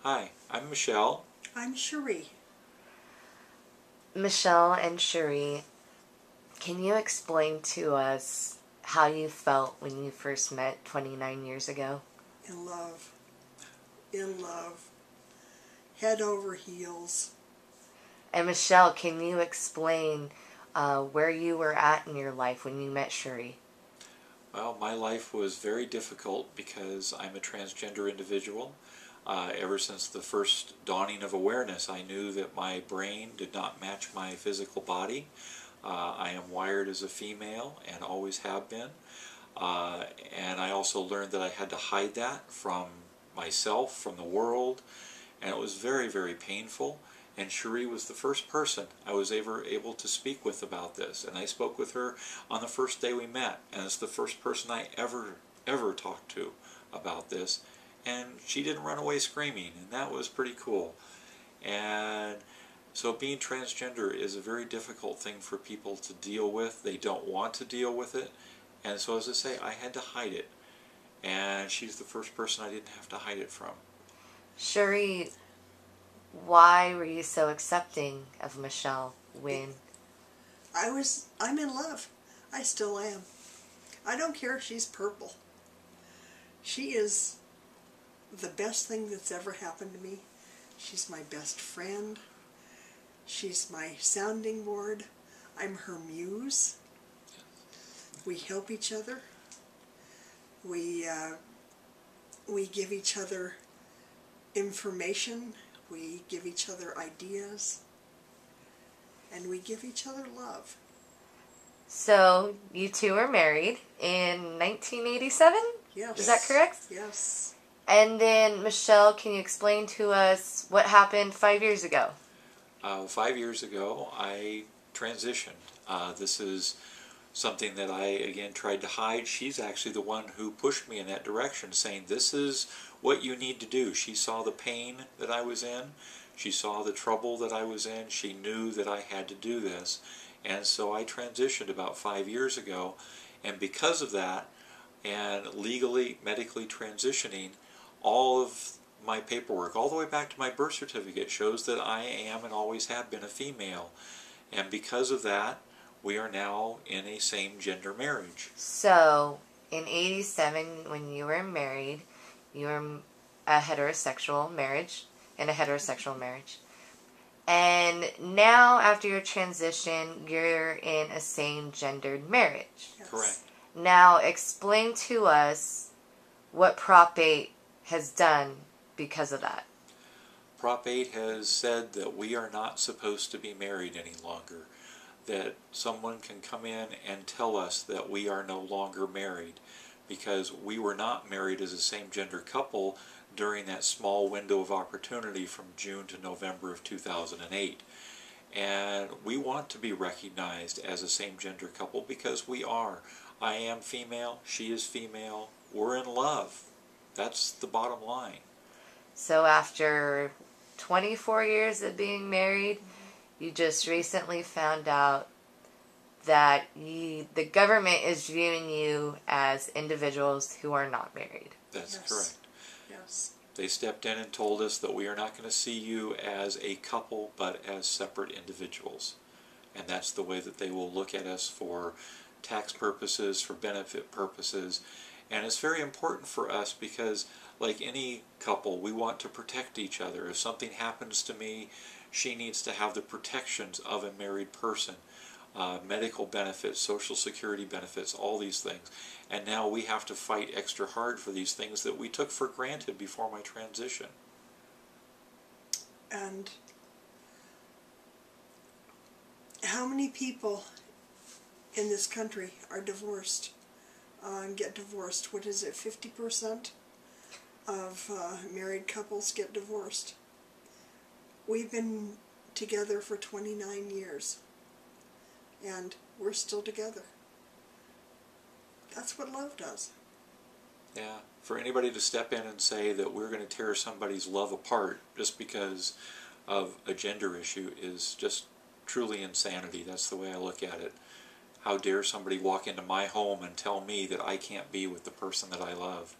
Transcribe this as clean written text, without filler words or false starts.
Hi, I'm Michelle. I'm Cherie. Michelle and Cherie, can you explain to us how you felt when you first met 29 years ago? In love. In love. Head over heels. And Michelle, can you explain where you were at in your life when you met Cherie? Well, my life was very difficult because I'm a transgender individual. Ever since the first dawning of awareness, I knew that my brain did not match my physical body. I am wired as a female and always have been. And I also learned that I had to hide that from myself, from the world, and it was very, very painful. And Cherie was the first person I was ever able to speak with about this. And I spoke with her on the first day we met, and it's the first person I ever talked to about this. And she didn't run away screaming, and that was pretty cool. And so being transgender is a very difficult thing for people to deal with. They don't want to deal with it. And so, as I say, I had to hide it. And she's the first person I didn't have to hide it from. Cherie, why were you so accepting of Michelle when... I'm in love. I still am. I don't care if she's purple. She is the best thing that's ever happened to me. She's my best friend. She's my sounding board. I'm her muse. We help each other. We give each other information. We give each other ideas. And we give each other love. So, you two were married in 1987? Yes. Is that correct? Yes. And then, Michelle, can you explain to us what happened 5 years ago? 5 years ago, I transitioned. This is something that I, again, tried to hide. She's actually the one who pushed me in that direction, saying, this is what you need to do. She saw the pain that I was in. She saw the trouble that I was in. She knew that I had to do this. And so I transitioned about 5 years ago. And because of that, and legally, medically transitioning, all of my paperwork, all the way back to my birth certificate, shows that I am and always have been a female. And because of that, we are now in a same-gender marriage. So, in 87, when you were married, you were a heterosexual marriage, in a heterosexual marriage. And now, after your transition, you're in a same-gendered marriage. Yes. Correct. Now, explain to us what Prop 8 has done because of that. Prop 8 has said that we are not supposed to be married any longer, that someone can come in and tell us that we are no longer married, because we were not married as a same-gender couple during that small window of opportunity from June to November of 2008. And we want to be recognized as a same-gender couple because we are. I am female, she is female, we're in love. That's the bottom line. So after 24 years of being married, you just recently found out that the government is viewing you as individuals who are not married. That's Yes. correct. Yes. They stepped in and told us that we are not going to see you as a couple, but as separate individuals. And that's the way that they will look at us for tax purposes, for benefit purposes. And it's very important for us because, like any couple, we want to protect each other. If something happens to me, she needs to have the protections of a married person. Medical benefits, Social Security benefits, all these things. And now we have to fight extra hard for these things that we took for granted before my transition. And how many people in this country are divorced and get divorced? What is it, 50% of married couples get divorced? We've been together for 29 years. And we're still together. That's what love does. Yeah, for anybody to step in and say that we're going to tear somebody's love apart just because of a gender issue is just truly insanity. That's the way I look at it. How dare somebody walk into my home and tell me that I can't be with the person that I love?